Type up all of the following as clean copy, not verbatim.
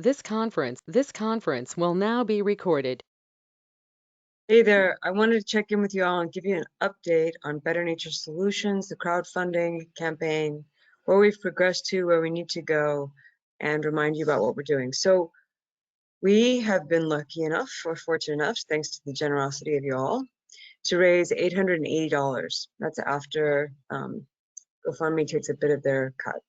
This conference will now be recorded. Hey there, I wanted to check in with you all and give you an update on Better Nature Solutions, the crowdfunding campaign, where we've progressed to, where we need to go, and remind you about what we're doing. So we have been lucky enough, or fortunate enough, thanks to the generosity of you all, to raise $880. That's after GoFundMe takes a bit of their cut.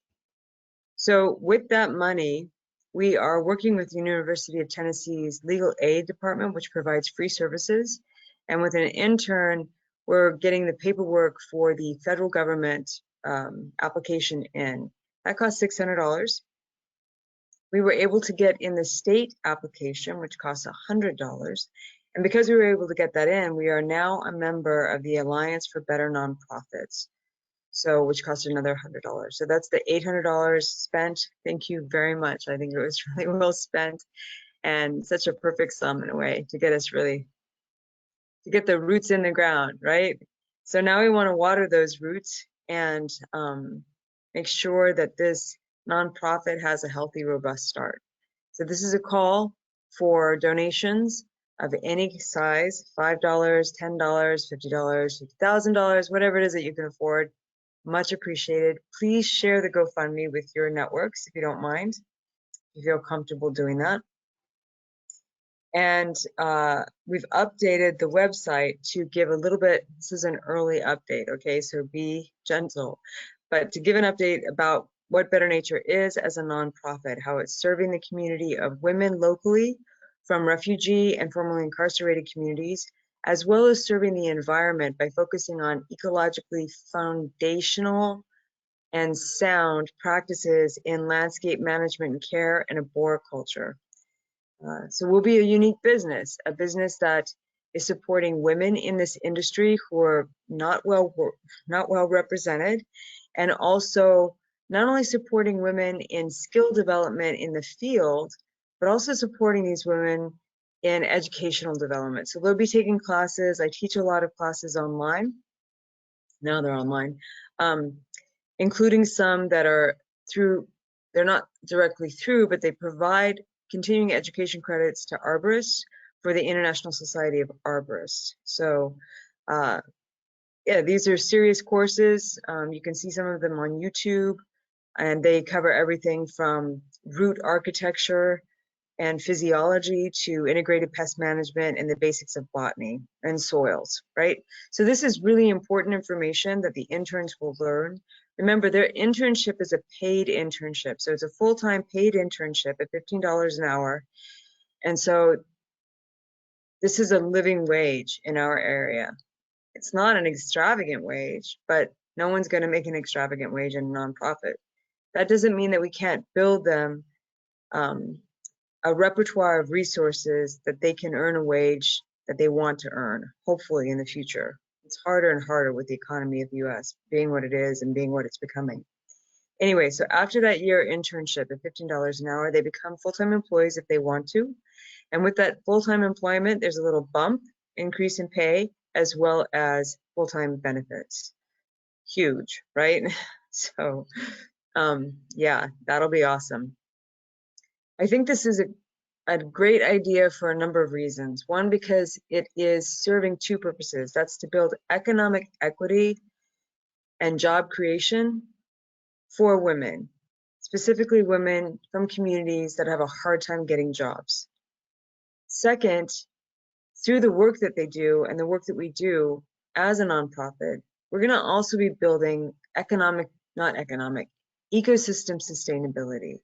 So with that money, we are working with the University of Tennessee's Legal Aid Department, which provides free services. And with an intern, we're getting the paperwork for the federal government application in. That cost $600. We were able to get in the state application, which costs $100. And because we were able to get that in, we are now a member of the Alliance for Better Nonprofits, so which cost another $100. So that's the $800 spent. Thank you very much. I think it was really well spent and such a perfect sum in a way to get us really, to get the roots in the ground, right? So now we want to water those roots and make sure that this nonprofit has a healthy, robust start. So this is a call for donations of any size, $5, $10, $50, $50,000, whatever it is that you can afford. Much appreciated. Please share the GoFundMe with your networks if you don't mind, if you feel comfortable doing that. And we've updated the website to give a little bit, this is an early update, okay, so be gentle, but to give an update about what Better Nature is as a nonprofit, how it's serving the community of women locally from refugee and formerly incarcerated communities, as well as serving the environment by focusing on ecologically foundational and sound practices in landscape management and care and arboriculture. So we'll be a unique business, a business that is supporting women in this industry who are not well represented, and also not only supporting women in skill development in the field, but also supporting these women in educational development. So they'll be taking classes. I teach a lot of classes online. Now they're online, including some that are through, they're not directly through, but they provide continuing education credits to arborists for the International Society of Arborists. So yeah, these are serious courses. You can see some of them on YouTube, and they cover everything from root architecture and physiology to integrated pest management and the basics of botany and soils, right? So this is really important information that the interns will learn. Remember, their internship is a paid internship. So it's a full-time paid internship at $15 an hour. And so this is a living wage in our area. It's not an extravagant wage, but no one's going to make an extravagant wage in a nonprofit. That doesn't mean that we can't build them a repertoire of resources that they can earn a wage that they want to earn, hopefully in the future. It's harder and harder with the economy of the US being what it is and being what it's becoming. Anyway, so after that year internship at $15 an hour, they become full-time employees if they want to. And with that full-time employment, there's a little bump, increase in pay, as well as full-time benefits. Huge, right? So yeah, that'll be awesome. I think this is a great idea for a number of reasons. One, because it is serving two purposes. That's to build economic equity and job creation for women, specifically women from communities that have a hard time getting jobs. Second, through the work that they do and the work that we do as a nonprofit, we're going to also be building ecosystem sustainability.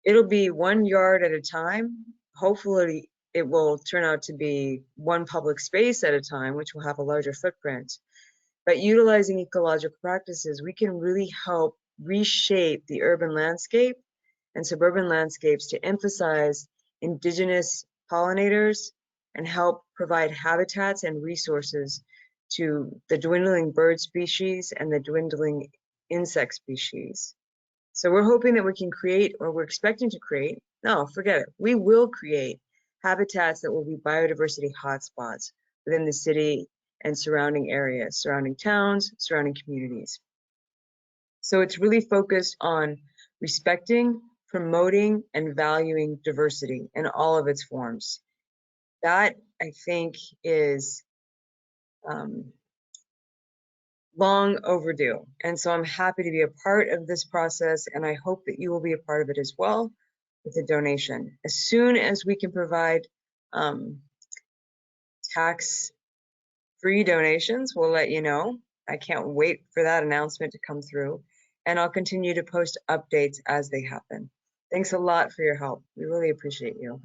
It'll be 1 yard at a time. Hopefully it will turn out to be one public space at a time, which will have a larger footprint. But utilizing ecological practices, we can really help reshape the urban landscape and suburban landscapes to emphasize indigenous pollinators and help provide habitats and resources to the dwindling bird species and the dwindling insect species. So we're hoping that we can create, or we're expecting to create, no, forget it. We will create habitats that will be biodiversity hotspots within the city and surrounding areas, surrounding towns, surrounding communities. So it's really focused on respecting promoting and valuing diversity in all of its forms. That, I think, is long overdue. And so I'm happy to be a part of this process, and I hope that you will be a part of it as well with a donation. As soon as we can provide tax-free donations, we'll let you know. I can't wait for that announcement to come through, and I'll continue to post updates as they happen. Thanks a lot for your help. We really appreciate you.